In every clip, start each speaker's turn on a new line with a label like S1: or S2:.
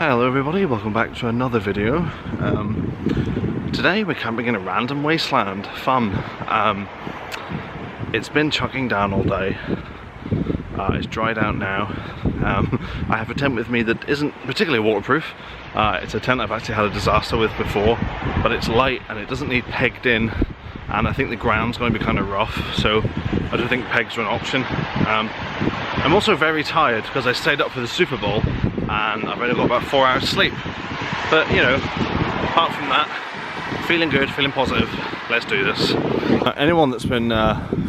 S1: Hello everybody, welcome back to another video. Today we're camping in a random wasteland. Fun. It's been chucking down all day. It's dried out now. I have a tent with me that isn't particularly waterproof. It's a tent I've actually had a disaster with before, but it's light and it doesn't need pegged in, and I think the ground's going to be kind of rough, so I don't think pegs are an option. I'm also very tired because I stayed up for the Super Bowl and I've only got about 4 hours sleep. But you know, apart from that, feeling good, feeling positive. Let's do this. Anyone that's been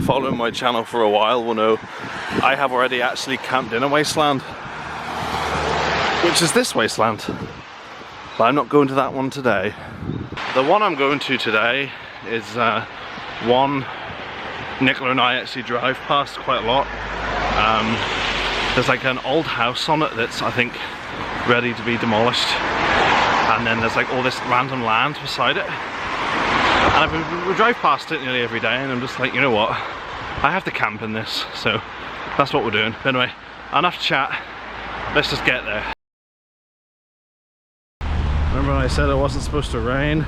S1: following my channel for a while will know I have already actually camped in a wasteland, which is this wasteland. But I'm not going to that one today. The one I'm going to today is one Nicola and I actually drive past quite a lot. There's like an old house on it that's, I think, ready to be demolished, and then there's like all this random land beside it, and we drive past it nearly every day, and I'm just like, you know what, I have to camp in this, so that's what we're doing. But anyway, enough chat, let's just get there. Remember when I said it wasn't supposed to rain?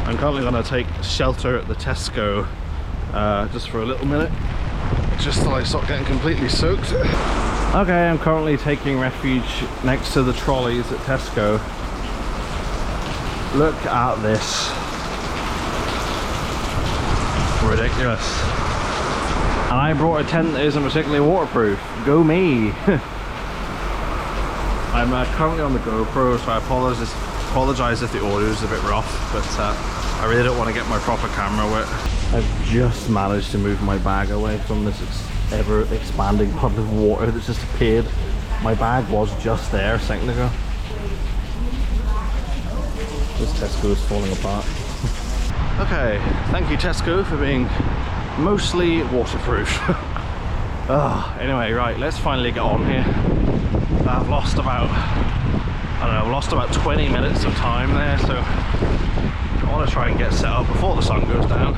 S1: I'm currently going to take shelter at the Tesco just for a little minute, just till I start getting completely soaked. Okay, I'm currently taking refuge next to the trolleys at Tesco. Look at this. Ridiculous. And I brought a tent that isn't particularly waterproof. Go me! I'm currently on the GoPro, so I apologise if the audio is a bit rough, but I really don't want to get my proper camera wet. I've just managed to move my bag away from this ever expanding puddle of water that's just appeared. My bag was just there a second ago. This Tesco is falling apart. Okay, thank you Tesco for being mostly waterproof. Anyway, right, let's finally get on here. I've lost about, I've lost about 20 minutes of time there, so I want to try and get set up before the sun goes down.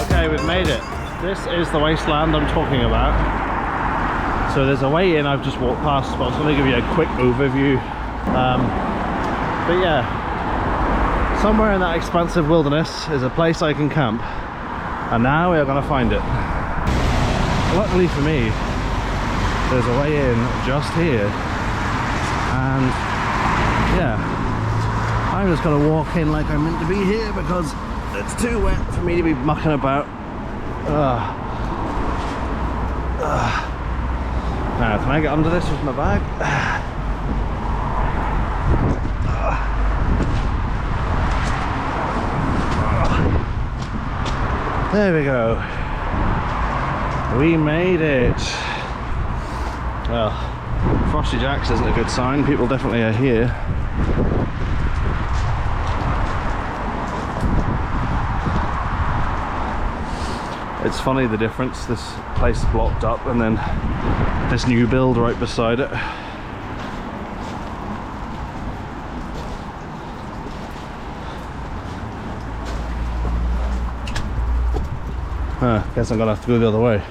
S1: Okay, we've made it. This is the wasteland I'm talking about. So there's a way in I've just walked past, but I was going to give you a quick overview. But yeah, somewhere in that expansive wilderness is a place I can camp, and now we are going to find it. Luckily for me, there's a way in just here, and yeah, I'm just going to walk in like I'm meant to be here because it's too wet for me to be mucking about. Now, can I get under this with my bag? There we go. We made it. Well, Frosty Jacks isn't a good sign. People definitely are here. It's funny the difference. This place is blocked up and then this new build right beside it. Guess I'm gonna have to go the other way.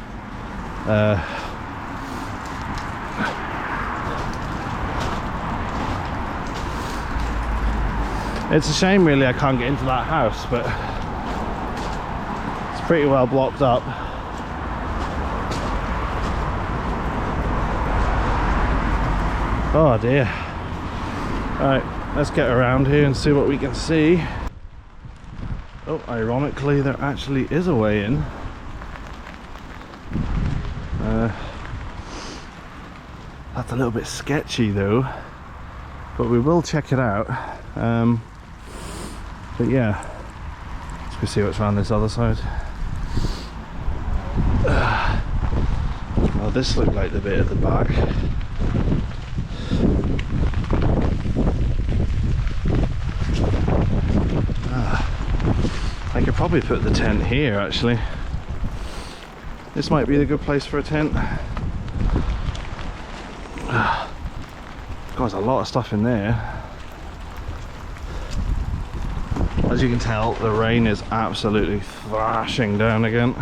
S1: It's a shame really I can't get into that house, but it's pretty well blocked up. Oh dear. Alright, let's get around here and see what we can see. Oh, ironically there actually is a way in. That's a little bit sketchy though, but we will check it out. But yeah, let's go see what's around this other side. Well, this looked like the bit at the back. I could probably put the tent here actually. This might be the good place for a tent. God, there's a lot of stuff in there. As you can tell, the rain is absolutely thrashing down again.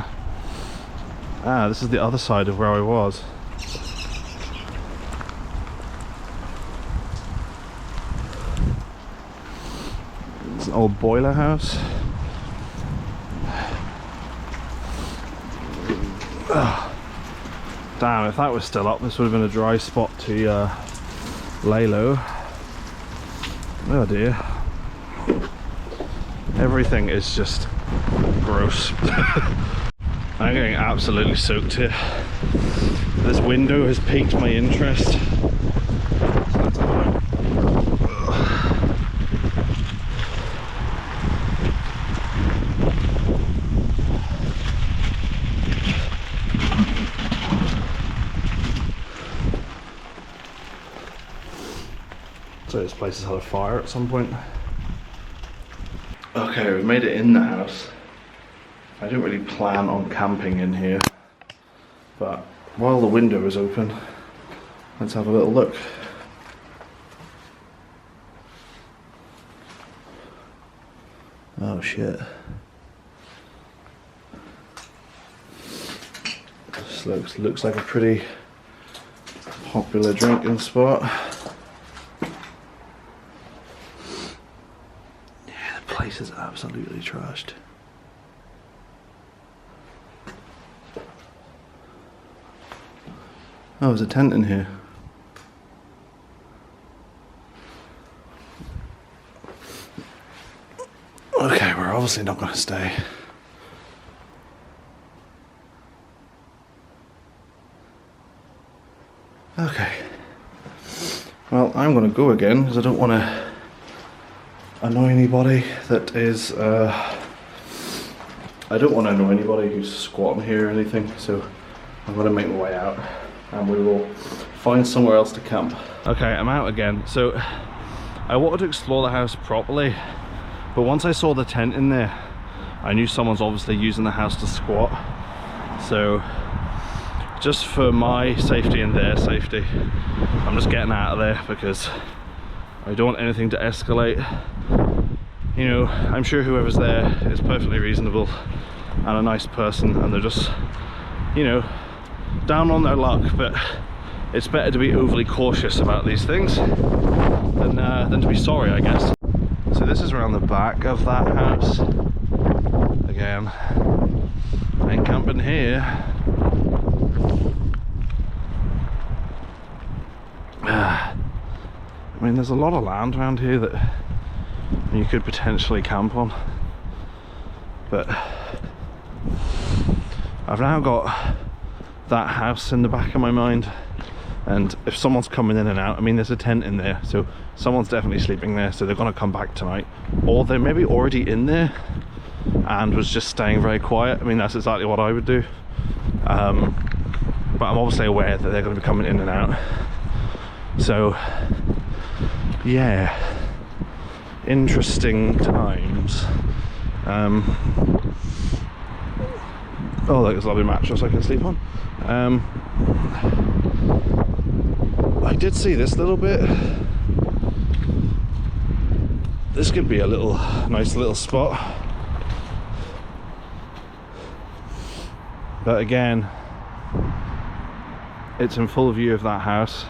S1: Ah, this is the other side of where I was. It's an old boiler house. Damn, if that was still up, this would have been a dry spot to lay low. Oh dear. Everything is just gross. I'm getting absolutely soaked here. This window has piqued my interest. So let's have a look. So this place has had a fire at some point. Okay, we've made it in the house. I didn't really plan on camping in here, but while the window is open, let's have a little look. Oh shit. This looks like a pretty popular drinking spot. Place is absolutely trashed. Oh, there's a tent in here. Okay, we're obviously not going to stay. Okay. Well, I'm going to go again because I don't want to annoy anybody that is I don't want to annoy anybody who's squatting here or anything, so I'm going to make my way out and we will find somewhere else to camp. Okay, I'm out again. So I wanted to explore the house properly, but once I saw the tent in there, I knew someone's obviously using the house to squat. So just for my safety and their safety, I'm just getting out of there because I don't want anything to escalate. You know, I'm sure whoever's there is perfectly reasonable and a nice person, and they're just, you know, down on their luck, but it's better to be overly cautious about these things than to be sorry, I guess. So this is around the back of that house. Again, I ain't camping here. I mean, there's a lot of land around here that you could potentially camp on, but I've now got that house in the back of my mind, and if someone's coming in and out, I mean, there's a tent in there, so someone's definitely sleeping there, so they're going to come back tonight, or they're maybe already in there and was just staying very quiet. I mean, that's exactly what I would do, but I'm obviously aware that they're going to be coming in and out. So yeah, interesting times. Oh, look, there's a lovely mattress I can sleep on. I did see this little bit. This could be a nice little spot, but again, it's in full view of that house,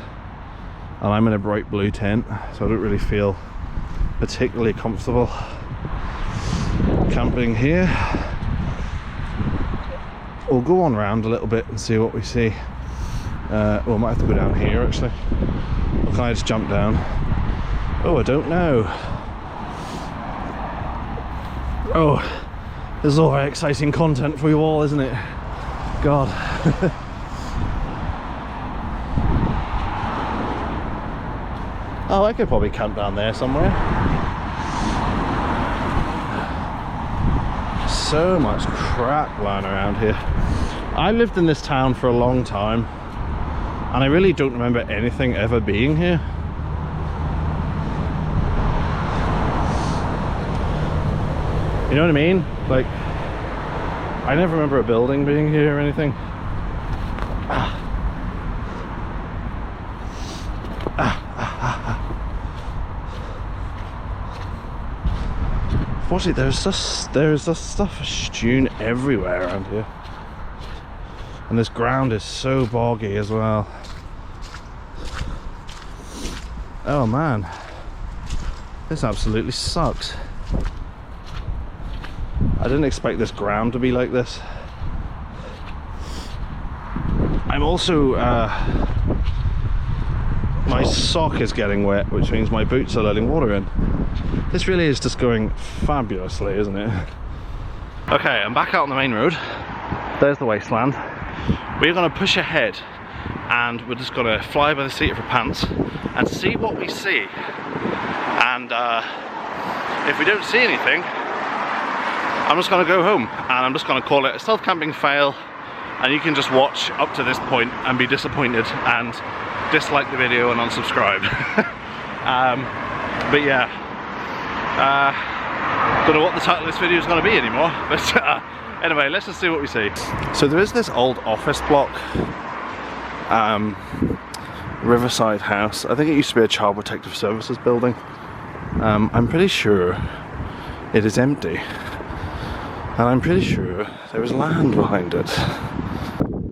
S1: and I'm in a bright blue tent, so I don't really feel particularly comfortable camping here. We'll go on round a little bit and see what we see. Well, I might have to go down here actually. Or can I just jump down? Oh, I don't know. Oh, this is all very exciting content for you all, isn't it? God. Oh, I could probably camp down there somewhere. So much crap lying around here. I lived in this town for a long time, and I really don't remember anything ever being here. You know what I mean? Like, I never remember a building being here or anything. Unfortunately, there's just stuff strewn everywhere around here, and this ground is so boggy as well. Oh man, this absolutely sucks. I didn't expect this ground to be like this. I'm also my sock is getting wet, which means my boots are letting water in. This really is just going fabulously, isn't it? Okay, I'm back out on the main road. There's the wasteland. We're going to push ahead, and we're just going to fly by the seat of our pants and see what we see. And if we don't see anything, I'm just going to go home, and I'm just going to call it a stealth camping fail. And you can just watch up to this point and be disappointed and dislike the video and unsubscribe. But yeah, don't know what the title of this video is going to be anymore, but anyway, let's just see what we see. So there is this old office block, Riverside House. I think it used to be a Child Protective Services building. I'm pretty sure it is empty, and I'm pretty sure there is land behind it.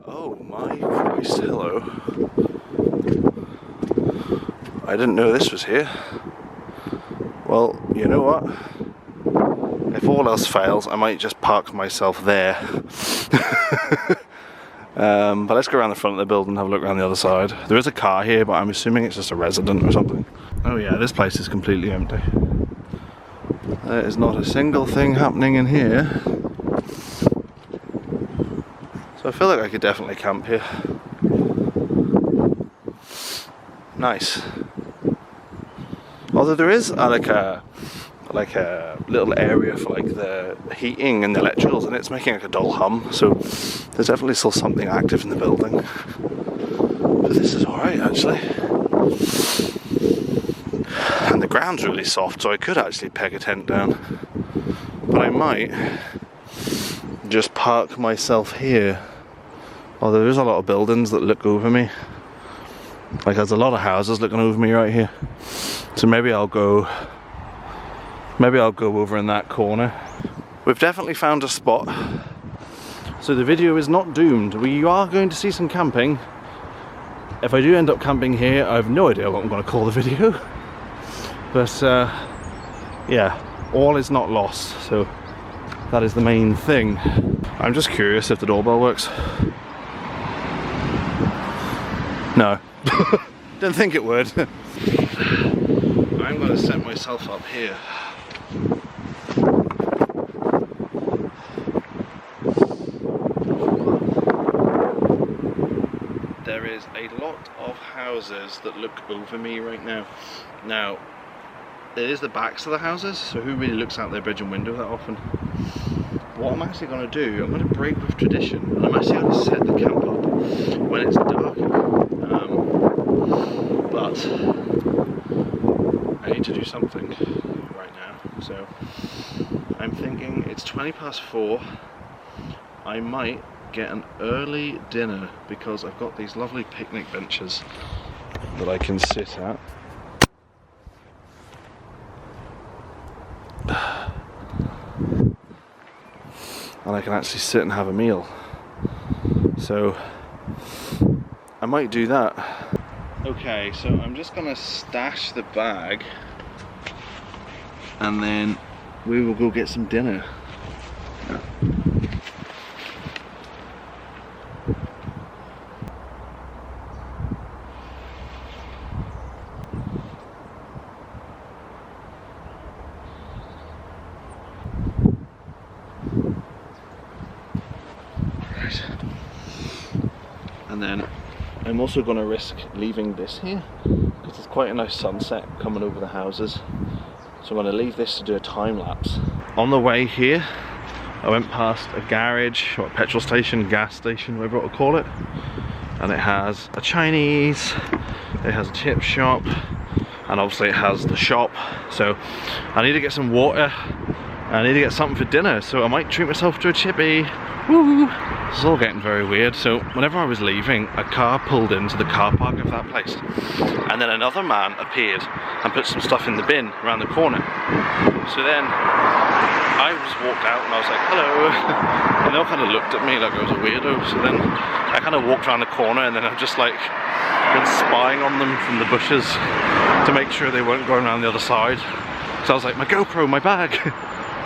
S1: Oh my Christ, hello. I didn't know this was here. Well, you know what? If all else fails, I might just park myself there. But let's go around the front of the building and have a look around the other side. There is a car here, but I'm assuming it's just a resident or something. Oh yeah, this place is completely empty. There is not a single thing happening in here. So I feel like I could definitely camp here. Nice. Although there is like a little area for like the heating and the electricals, and it's making like a dull hum. So there's definitely still something active in the building. But this is alright actually. And the ground's really soft, so I could actually peg a tent down. But I might just park myself here. Although there's a lot of buildings that look over me. Like there's a lot of houses looking over me right here. So maybe I'll go over in that corner. We've definitely found a spot. So the video is not doomed. We are going to see some camping. If I do end up camping here, I have no idea what I'm going to call the video. But yeah, all is not lost. So that is the main thing. I'm just curious if the doorbell works. No. Didn't think it would. I'm going to set myself up here. There is a lot of houses that look over me right now. Now, it is the backs of the houses, so who really looks out their bedroom window that often? What I'm actually going to do, I'm going to break with tradition, and I'm actually going to set the camp up when it's darker. But I need to do something right now, so I'm thinking it's 4:20. I might get an early dinner because I've got these lovely picnic benches that I can sit at. And I can actually sit and have a meal. So I might do that. Okay, so I'm just gonna stash the bag and then we will go get some dinner. Right. And then I'm also going to risk leaving this here because it's quite a nice sunset coming over the houses. So I'm going to leave this to do a time lapse. On the way here, I went past a garage or a petrol station, gas station, whatever you want to call it. And it has a Chinese, it has a chip shop, and obviously it has the shop. So I need to get some water, I need to get something for dinner, so I might treat myself to a chippy. Woo! This is all getting very weird. So whenever I was leaving, a car pulled into the car park of that place, and then another man appeared and put some stuff in the bin around the corner. So then I just walked out and I was like, hello, and they all kind of looked at me like I was a weirdo. So then I kind of walked around the corner and then I've just like been spying on them from the bushes to make sure they weren't going around the other side. So I was like, my GoPro, my bag.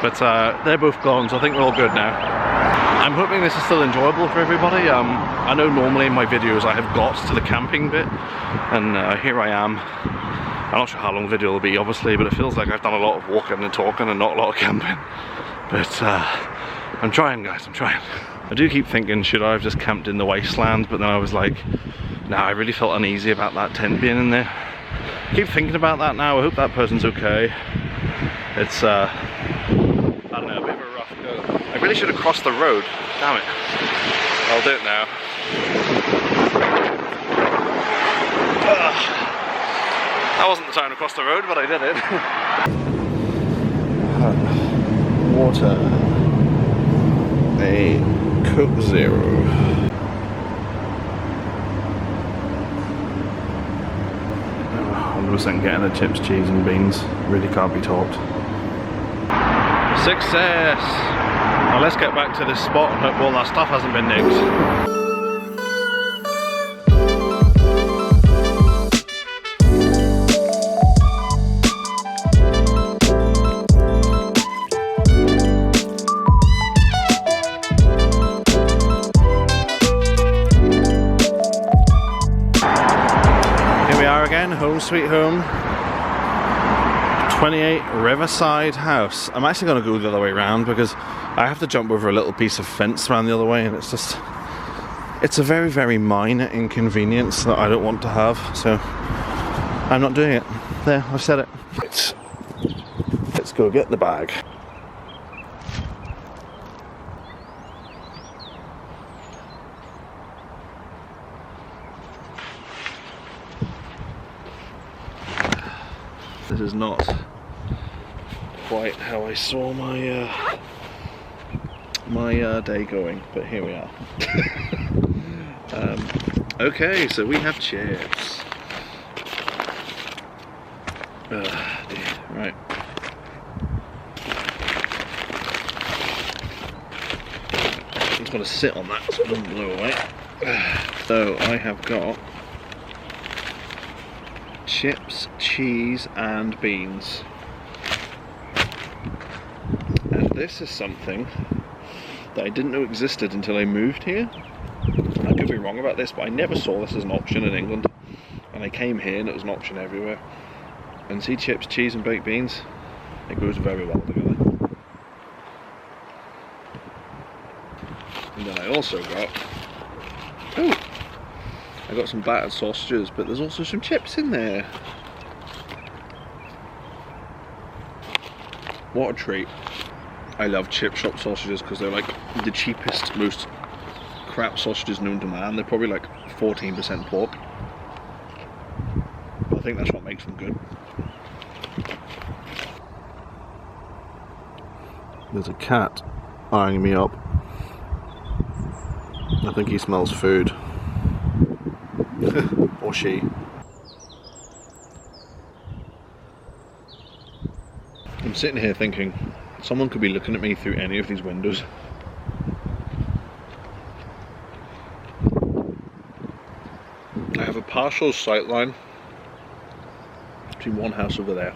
S1: But they're both gone, so I think we're all good now. I'm hoping this is still enjoyable for everybody. I know normally in my videos I have got to the camping bit, and here I am. I'm not sure how long the video will be, obviously, but it feels like I've done a lot of walking and talking and not a lot of camping. But I'm trying, guys, I'm trying. I do keep thinking, should I have just camped in the wasteland? But then I was like, nah, I really felt uneasy about that tent being in there. I keep thinking about that now. I hope that person's okay. It's, I don't know, a bit of a rough go. I really should have crossed the road. Damn it. I'll do it now. That wasn't the time to cross the road, but I did it. Water. A Coke Zero. 100% getting the chips, cheese and beans. Really can't be taught. Success! Now let's get back to this spot and hope all that stuff hasn't been nicked. Home sweet home. 28 Riverside House. I'm actually going to go the other way around because I have to jump over a little piece of fence around the other way, and it's a very, very minor inconvenience that I don't want to have, so I'm not doing it. There, I've said it. Let's go get the bag. This is not quite how I saw my day going, but here we are. Okay, so we have chips. Right. I'm just going to sit on that so it doesn't blow away. So I have got chips, cheese and beans. And this is something that I didn't know existed until I moved here. I could be wrong about this, but I never saw this as an option in England. And I came here and it was an option everywhere. And see, chips, cheese and baked beans, it goes very well together. And then I also got, I got some battered sausages, but there's also some chips in there. What a treat. I love chip shop sausages because they're like the cheapest, most crap sausages known to man. They're probably like 14% pork. But I think that's what makes them good. There's a cat eyeing me up. I think he smells food. Or she. I'm sitting here thinking, someone could be looking at me through any of these windows. I have a partial sight line between one house over there.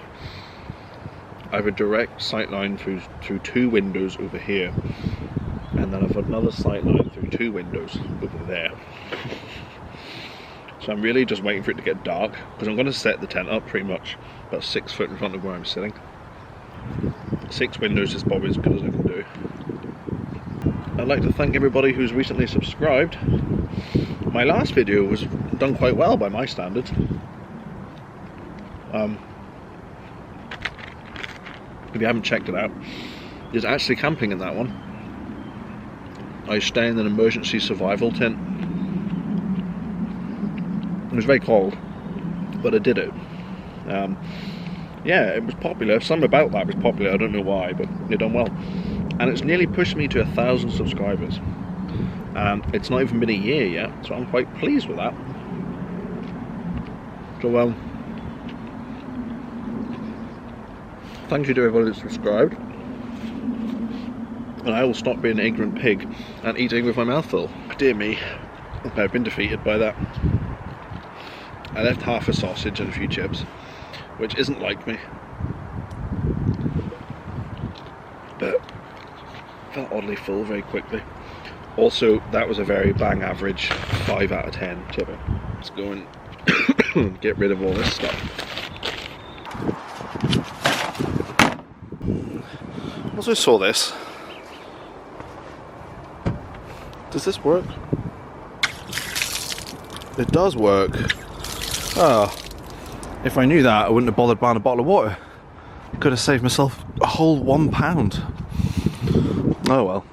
S1: I have a direct sight line through two windows over here, and then I have another sight line through two windows over there. So I'm really just waiting for it to get dark, because I'm going to set the tent up pretty much about 6 foot in front of where I'm sitting. 6 windows is probably as good as I can do. I'd like to thank everybody who's recently subscribed. My last video was done quite well by my standards. If you haven't checked it out, there's actually camping in that one. I stay in an emergency survival tent. It was very cold, but I did it. Yeah, it was popular. Something about that was popular. I don't know why, but it done well. And it's nearly pushed me to 1,000 subscribers. It's not even been a year yet, so I'm quite pleased with that. So, thank you to everybody that subscribed. and I will stop being an ignorant pig and eating with my mouth full. Dear me, I've been defeated by that. I left half a sausage and a few chips, which isn't like me, but felt oddly full very quickly. Also, that was a very bang average 5 out of 10 chippy. Let's go and get rid of all this stuff. Also saw this. Does this work? It does work. Ah, if I knew that, I wouldn't have bothered buying a bottle of water. Could have saved myself a whole £1. Oh well.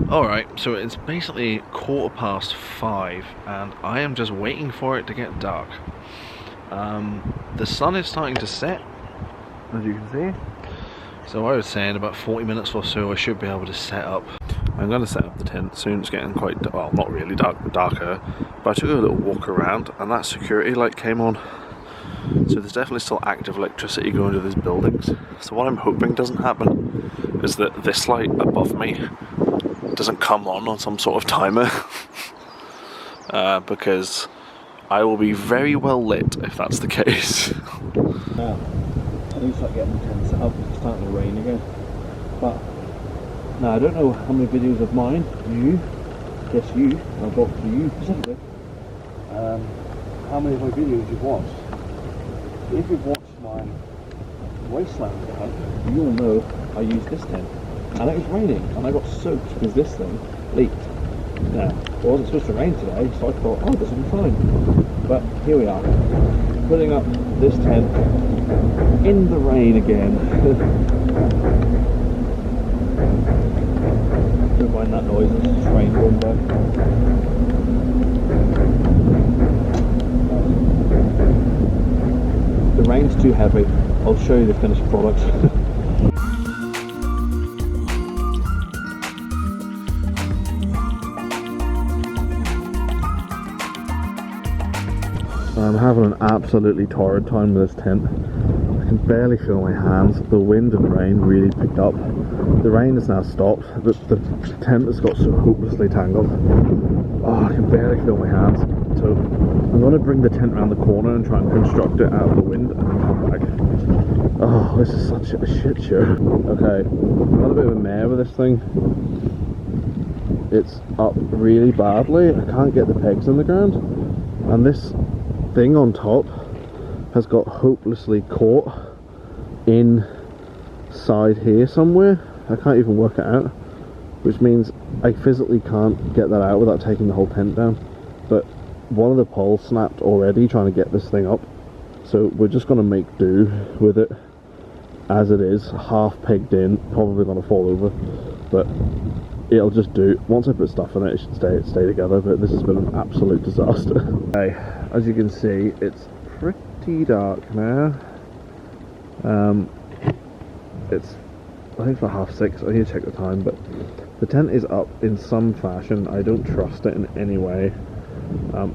S1: Alright, so it's basically 5:15 and I am just waiting for it to get dark. The sun is starting to set, as you can see. So I was saying about 40 minutes or so I should be able to set up. I'm going to set up the tent soon. It's getting quite, well, not really dark, but darker. But I took a little walk around and that security light came on. So there's definitely still active electricity going to these buildings. So what I'm hoping doesn't happen is that this light above me doesn't come on some sort of timer. Because I will be very well lit if that's the case.
S2: Now, I need to start getting the tent set up. It's starting to rain again. But now I don't know how many videos of mine I'll go to you specifically. How many of my videos you've watched? If you've watched my wasteland tent, you'll know I used this tent. And it was raining, and I got soaked because this thing leaked. Now, it wasn't supposed to rain today, so I thought, oh, this will be fine. But here we are, putting up this tent in the rain again. Don't mind that noise, it's just rain going by. The rain's too heavy. I'll show you the finished product. I'm having an absolutely torrid time with this tent. I can barely feel my hands. The wind and rain really picked up. The rain has now stopped, but the tent has got so hopelessly tangled. Oh, I can barely feel my hands. So I'm going to bring the tent around the corner and try and construct it out of the wind and then come back. Oh, this is such a shit show. Okay, I've got a bit of a mare with this thing. It's up really badly. I can't get the pegs in the ground. And this thing on top has got hopelessly caught inside here somewhere. I can't even work it out, which means I physically can't get that out without taking the whole tent down. But one of the poles snapped already trying to get this thing up, so we're just going to make do with it as it is, half pegged in, probably going to fall over, but it'll just do. Once I put stuff in it, it should stay together, but this has been an absolute disaster. Okay, as you can see, it's pretty dark now. It's, I think it's about 6:30, I need to check the time, but the tent is up in some fashion. I don't trust it in any way.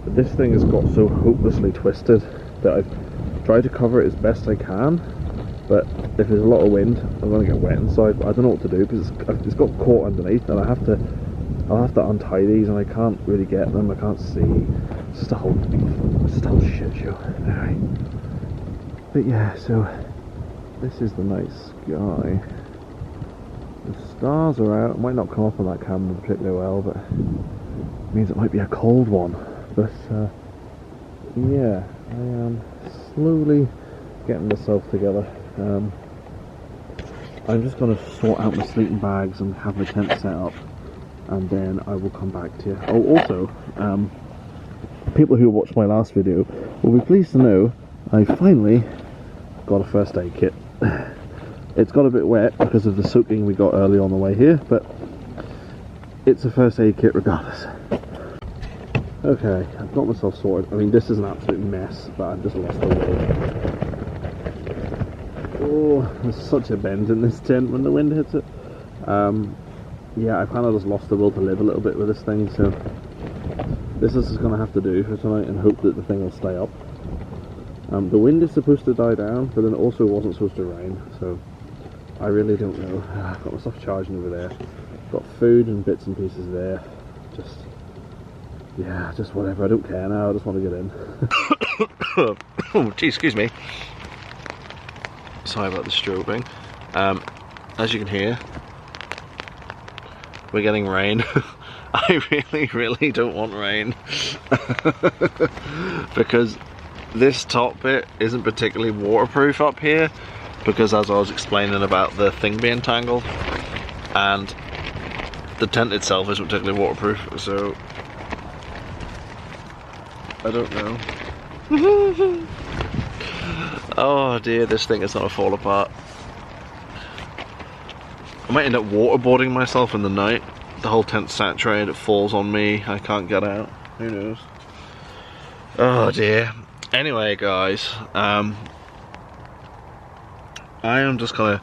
S2: This thing has got so hopelessly twisted that I've tried to cover it as best I can, but if there's a lot of wind, I'm going to get wet inside. But I don't know what to do because it's got caught underneath, and I'll have to untie these, and I can't really get them. I can't see. It's just a whole shit show. Alright. But yeah, so this is the night sky. The stars are out. It might not come up on that camera particularly well, but it means it might be a cold one. But yeah, I am slowly getting myself together. I'm just going to sort out my sleeping bags and have my tent set up, and then I will come back to you. Oh, also, people who watched my last video will be pleased to know I finally got a first aid kit. It's got a bit wet because of the soaking we got early on the way here, but it's a first aid kit regardless. Okay, I've got myself sorted. I mean, this is an absolute mess, but I've just lost the will. Oh, there's such a bend in this tent when the wind hits it. Yeah, I've kind of just lost the will to live a little bit with this thing, so this is just going to have to do for tonight and hope that the thing will stay up. The wind is supposed to die down, but then it also wasn't supposed to rain, so I really don't know. I've got my stuff charging over there. Got food and bits and pieces there. Just, yeah, just whatever. I don't care now. I just want to get in.
S1: Oh, gee, excuse me. Sorry about the strobing. As you can hear, we're getting rain. I really don't want rain. Because this top bit isn't particularly waterproof up here, because as I was explaining about the thing being tangled, and the tent itself isn't particularly waterproof, so I don't know. Oh dear, this thing is gonna fall apart. I might end up waterboarding myself in the night. The whole tent's saturated, it falls on me, I can't get out. Who knows? Oh dear. Anyway guys, I am just gonna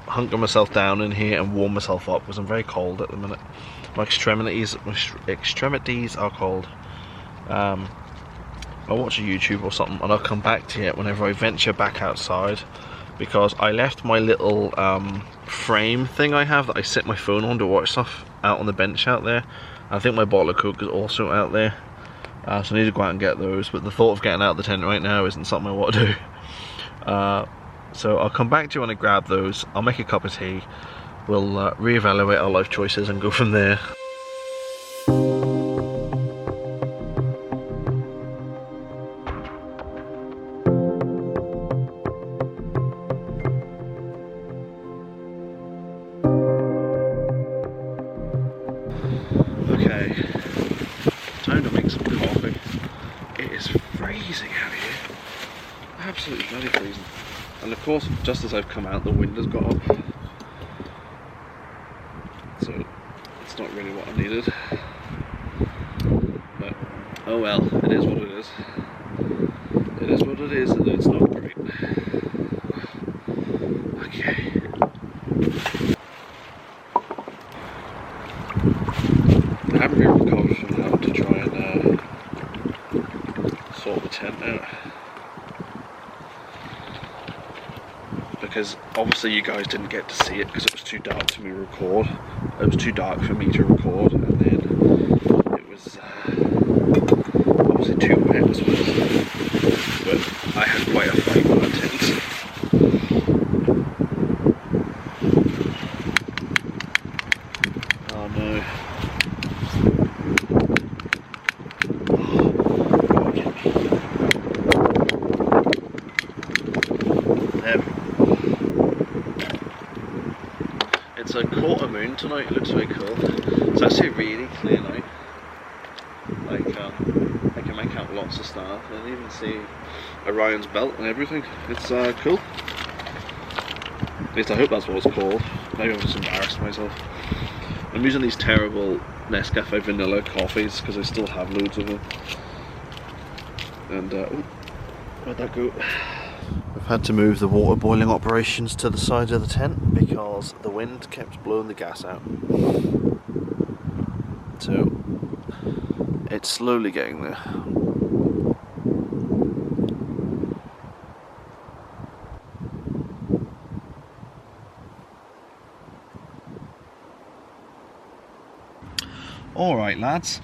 S1: hunker myself down in here and warm myself up because I'm very cold at the minute. My extremities are cold. I'll watch a YouTube or something and I'll come back to it whenever I venture back outside, because I left my little frame thing I have that I set my phone on to watch stuff out on the bench out there. I think my bottle of Coke is also out there, so I need to go out and get those, but the thought of getting out of the tent right now isn't something I want to do. So I'll come back to you when I grab those. I'll make a cup of tea, we'll reevaluate our life choices and go from there. Okay, time to make some coffee. It is freezing out here, absolutely bloody freezing. And of course, just as I've come out, the wind has got up, so it's not really what I needed. But oh well, it is what it is. It is what it is, and it's not great. Okay. I haven't really recovered from having to try and sort the tent out, because obviously you guys didn't get to see it because it was too dark to record. It was too dark for me to record, and then it was obviously too wet as well. But I had quite a fight with that tent. Oh no. It's a quarter moon tonight, it looks very cool. It's actually really clear night. Like, I can make out lots of stars and even see Orion's belt and everything. It's cool. At least I hope that's what it's called. Maybe I'm just embarrassed myself. I'm using these terrible Nescafe vanilla coffees because I still have loads of them. And, oh, where'd that go? We've had to move the water boiling operations to the side of the tent because the wind kept blowing the gas out. So it's slowly getting there. Alright lads,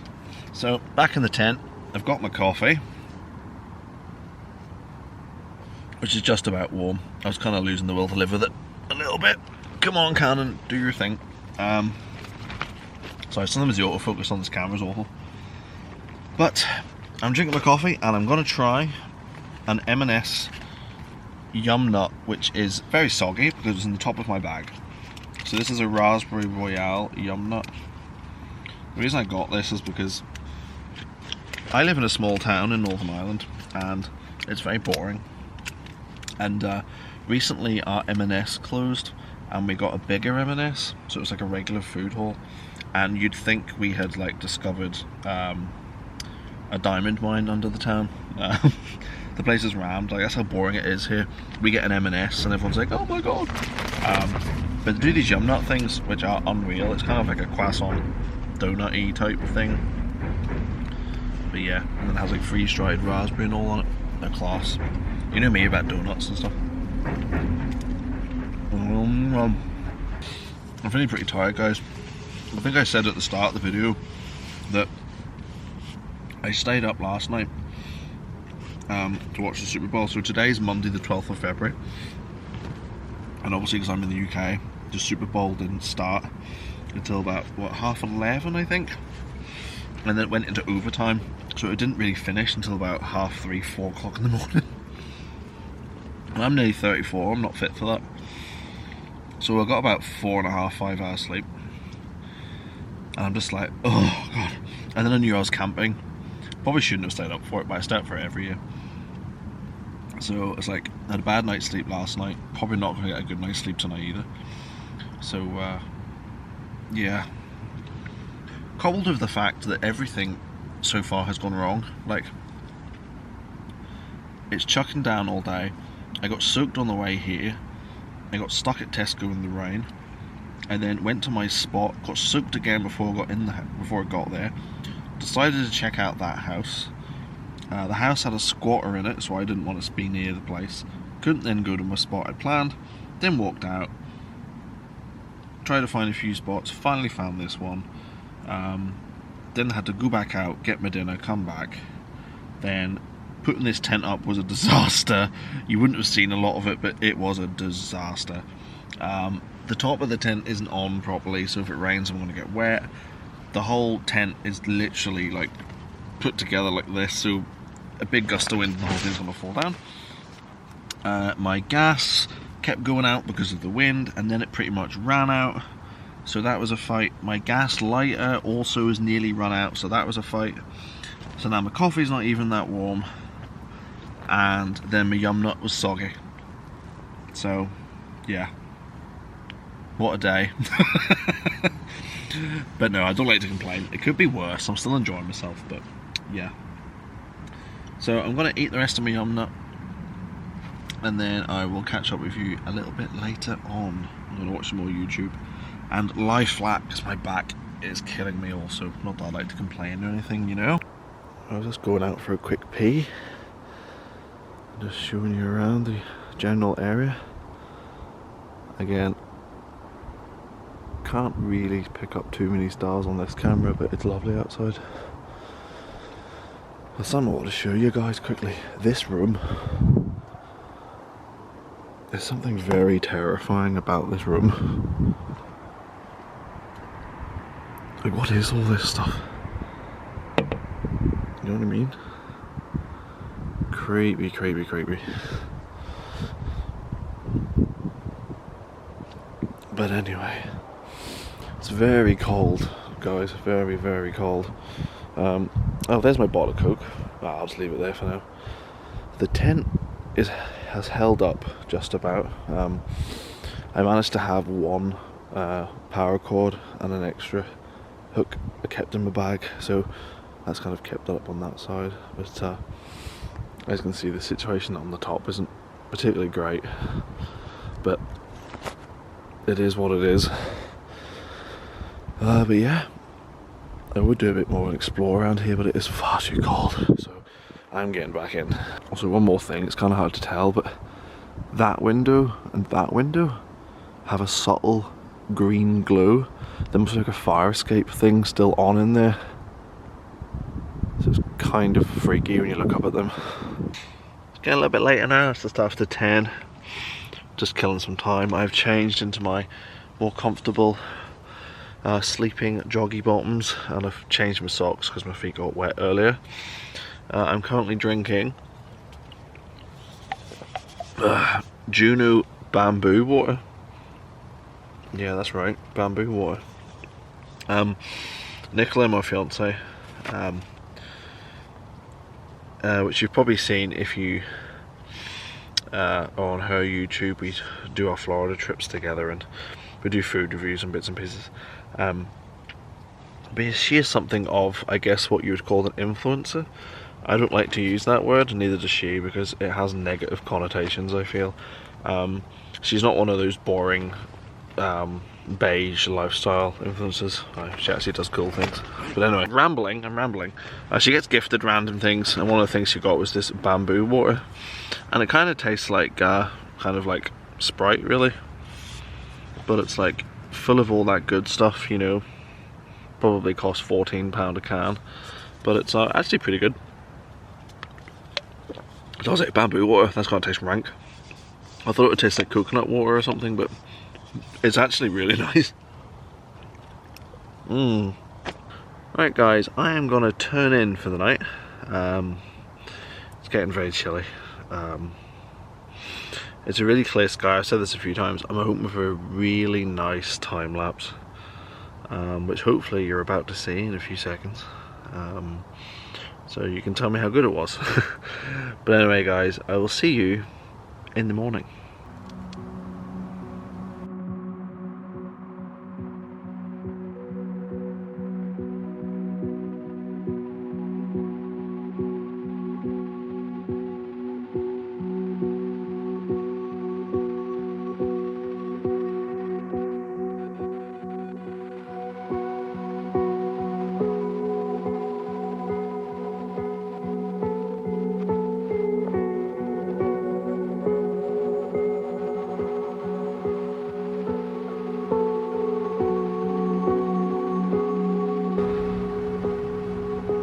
S1: so back in the tent, I've got my coffee, which is just about warm. I was kind of losing the will to live with it a little bit. Come on Canon, do your thing. Sorry, sometimes the autofocus on this camera is awful. But I'm drinking my coffee and I'm going to try an M&S Yum Nut, which is very soggy because it's in the top of my bag. So this is a Raspberry Royale Yum Nut. The reason I got this is because I live in a small town in Northern Ireland and it's very boring. And recently our M&S closed and we got a bigger M&S, so it was like a regular food hall, and you'd think we had like discovered a diamond mine under the town. The place is rammed, like that's how boring it is here. We get an M&S and everyone's like, oh my god. But to do these Yum Nut things, which are unreal, it's kind of like a croissant donut-y type thing. But yeah, and then it has like freeze-dried raspberry and all on it. They're class. You know me about donuts and stuff. I'm feeling pretty tired, guys. I think I said at the start of the video that I stayed up last night to watch the Super Bowl. So today's Monday the 12th of February, and obviously because I'm in the UK, the Super Bowl didn't start until about, what, 11:30 I think, and then it went into overtime, so it didn't really finish until about 3:30, 4 o'clock in the morning. And I'm nearly 34, I'm not fit for that. So I got about 4.5, 5 hours sleep, and I'm just like, oh god. And then I knew I was camping. Probably shouldn't have stayed up for it, but I stay up for it every year. So it's like, I had a bad night's sleep last night, probably not going to get a good night's sleep tonight either. So yeah, coupled with the fact that everything so far has gone wrong. Like, it's chucking down all day. I got soaked on the way here. I got stuck at Tesco in the rain, and then went to my spot, got soaked again before I got there. Decided to check out that house. The house had a squatter in it, so I didn't want to be near the place. Couldn't then go to my spot I'd planned. Then walked out, tried to find a few spots, finally found this one. Then had to go back out, get my dinner, come back. Then putting this tent up was a disaster. You wouldn't have seen a lot of it, but it was a disaster. The top of the tent isn't on properly, so if it rains I'm going to get wet. The whole tent is literally like put together like this, so a big gust of wind and the whole thing's going to fall down. My gas kept going out because of the wind, and then it pretty much ran out, so that was a fight. My gas lighter also is nearly run out, so that was a fight. So now my coffee's not even that warm, and then my yum nut was soggy. So yeah, what a day. But no, I don't like to complain. It could be worse. I'm still enjoying myself, but yeah. So I'm going to eat the rest of my yum nut, and then I will catch up with you a little bit later on. I'm going to watch some more YouTube and lie flat because my back is killing me also. Not that I like to complain or anything, you know. I was just going out for a quick pee. Just showing you around the general area. Again, can't really pick up too many stars on this camera, but it's lovely outside. There's something I want to show you guys quickly. This room, there's something very terrifying about this room. Like, what is all this stuff? You know what I mean? Creepy, creepy, creepy. But anyway, it's very cold, guys. Very, very cold. Oh, there's my bottle of Coke. I'll just leave it there for now. The tent has held up just about. I managed to have one power cord and an extra hook I kept in my bag, so that's kind of kept it up on that side. But as you can see, the situation on the top isn't particularly great, but it is what it is. But yeah, I would do a bit more and explore around here, but it is far too cold, so I'm getting back in. Also, one more thing, it's kind of hard to tell, but that window and that window have a subtle green glow. There must be like a fire escape thing still on in there, so it's kind of freaky when you look up at them. It's getting a little bit later now, it's just after 10. Just killing some time. I've changed into my more comfortable sleeping joggy bottoms, and I've changed my socks because my feet got wet earlier. I'm currently drinking Juno bamboo water. Yeah, that's right, bamboo water. Nicola, my fiance, which you've probably seen if you on her YouTube. We do our Florida trips together and we do food reviews and bits and pieces. But she is something of, I guess, what you would call an influencer. I don't like to use that word, neither does she, because it has negative connotations, I feel. She's not one of those boring beige lifestyle influencers. She actually does cool things. But anyway, I'm rambling. She gets gifted random things, and one of the things she got was this bamboo water, and it kind of tastes like kind of like Sprite, really. but it's like full of all that good stuff, you know. Probably cost £14 a can, but it's actually pretty good. It does like bamboo water. That's gonna taste rank. I thought it would taste like coconut water or something, but it's actually really nice. Right guys, I am gonna turn in for the night. It's getting very chilly. It's a really clear sky. I've said this a few times. I'm hoping for a really nice time lapse, which hopefully you're about to see in a few seconds. So you can tell me how good it was. But anyway guys, I will see you in the morning.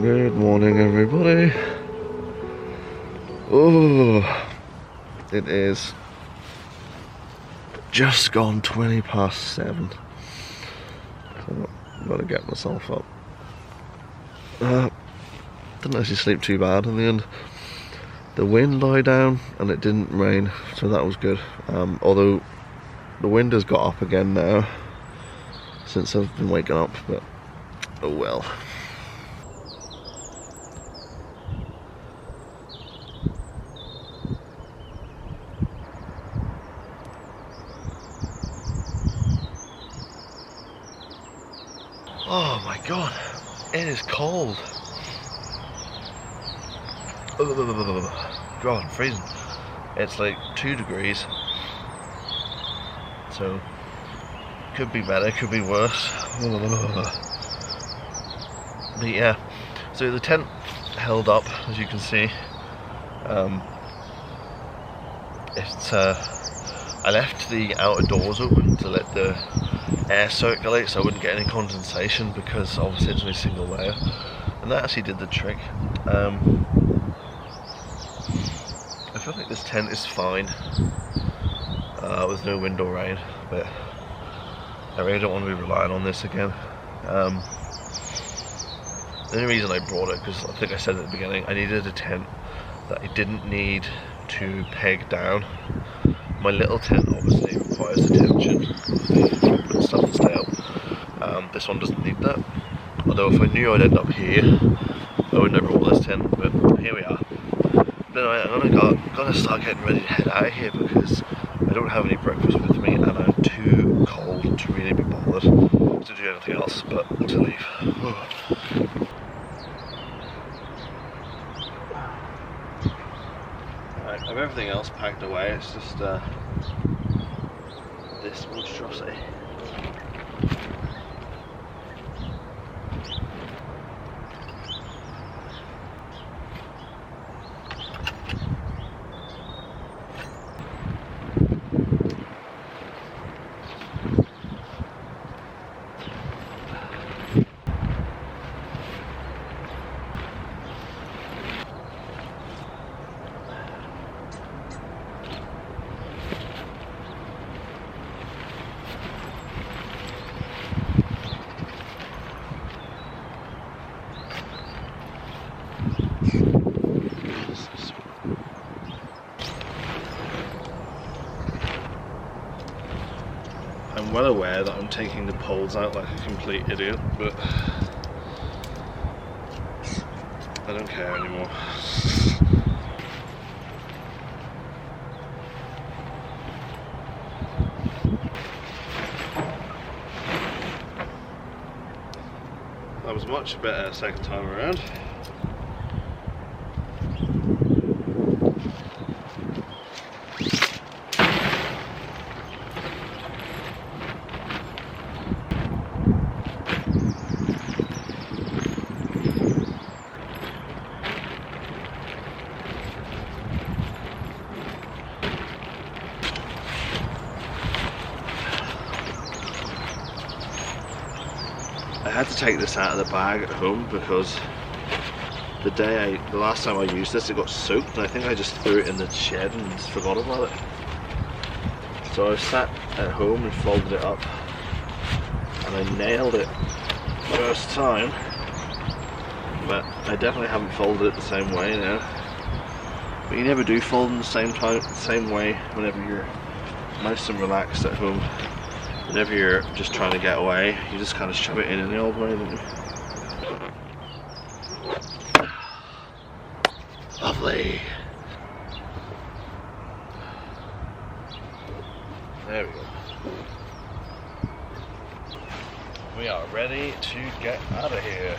S1: Good morning everybody. Oh, it is just gone 7:20. So I'm gonna get myself up. Didn't actually sleep too bad in the end. The wind died down and it didn't rain, so that was good. Although the wind has got up again now since I've been waking up, but oh well. Oh my god, it is cold. God, I'm freezing. It's like 2 degrees. So, could be better, could be worse. But yeah, so the tent held up, as you can see. I left the outer doors open to let the air circulate so I wouldn't get any condensation, because obviously it's only a single layer, and that actually did the trick. I feel like this tent is fine with no wind or rain, but I really don't want to be relying on this again. The only reason I brought it, because I think I said at the beginning, I needed a tent that I didn't need to peg down. My little tent obviously requires the tension of the equipment and stuff to stay up. This one doesn't need that. Although if I knew I'd end up here, I wouldn't have brought this tent, but here we are. But anyway, I'm gonna start getting ready to head out of here, because I don't have any breakfast with me and I'm too cold to really be bothered to do anything else but to leave. Right, I have everything else packed away, it's just this monstrosity. I'm well aware that I'm taking the poles out like a complete idiot, but I don't care anymore. That was much better second time around. had to take this out of the bag at home because the last time I used this it got soaked, and I think I just threw it in the shed and just forgot about it. So I sat at home and folded it up, and I nailed it first time, but I definitely haven't folded it the same way now. But you never do fold in the same way whenever you're nice and relaxed at home. Whenever you're just trying to get away, you just kind of shove it in the old way, don't you? Lovely. There we go. We are ready to get out of here.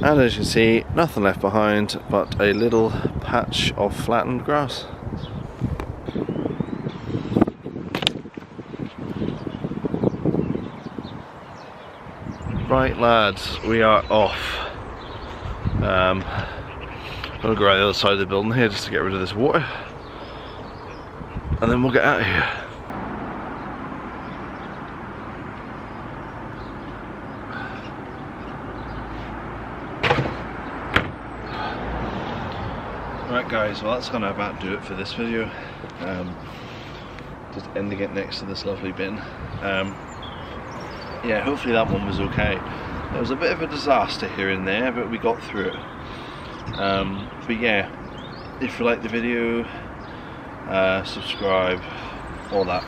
S1: And as you can see, nothing left behind but a little patch of flattened grass. Right lads, we are off. I'm gonna go around the other side of the building here just to get rid of this water, and then we'll get out of here. Right guys, well that's gonna about do it for this video. Just ending it next to this lovely bin. Yeah, hopefully that one was okay. There was a bit of a disaster here and there, but we got through it. But yeah, if you like the video, subscribe, all that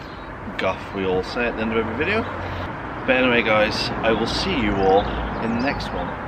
S1: guff we all say at the end of every video. But anyway guys, I will see you all in the next one.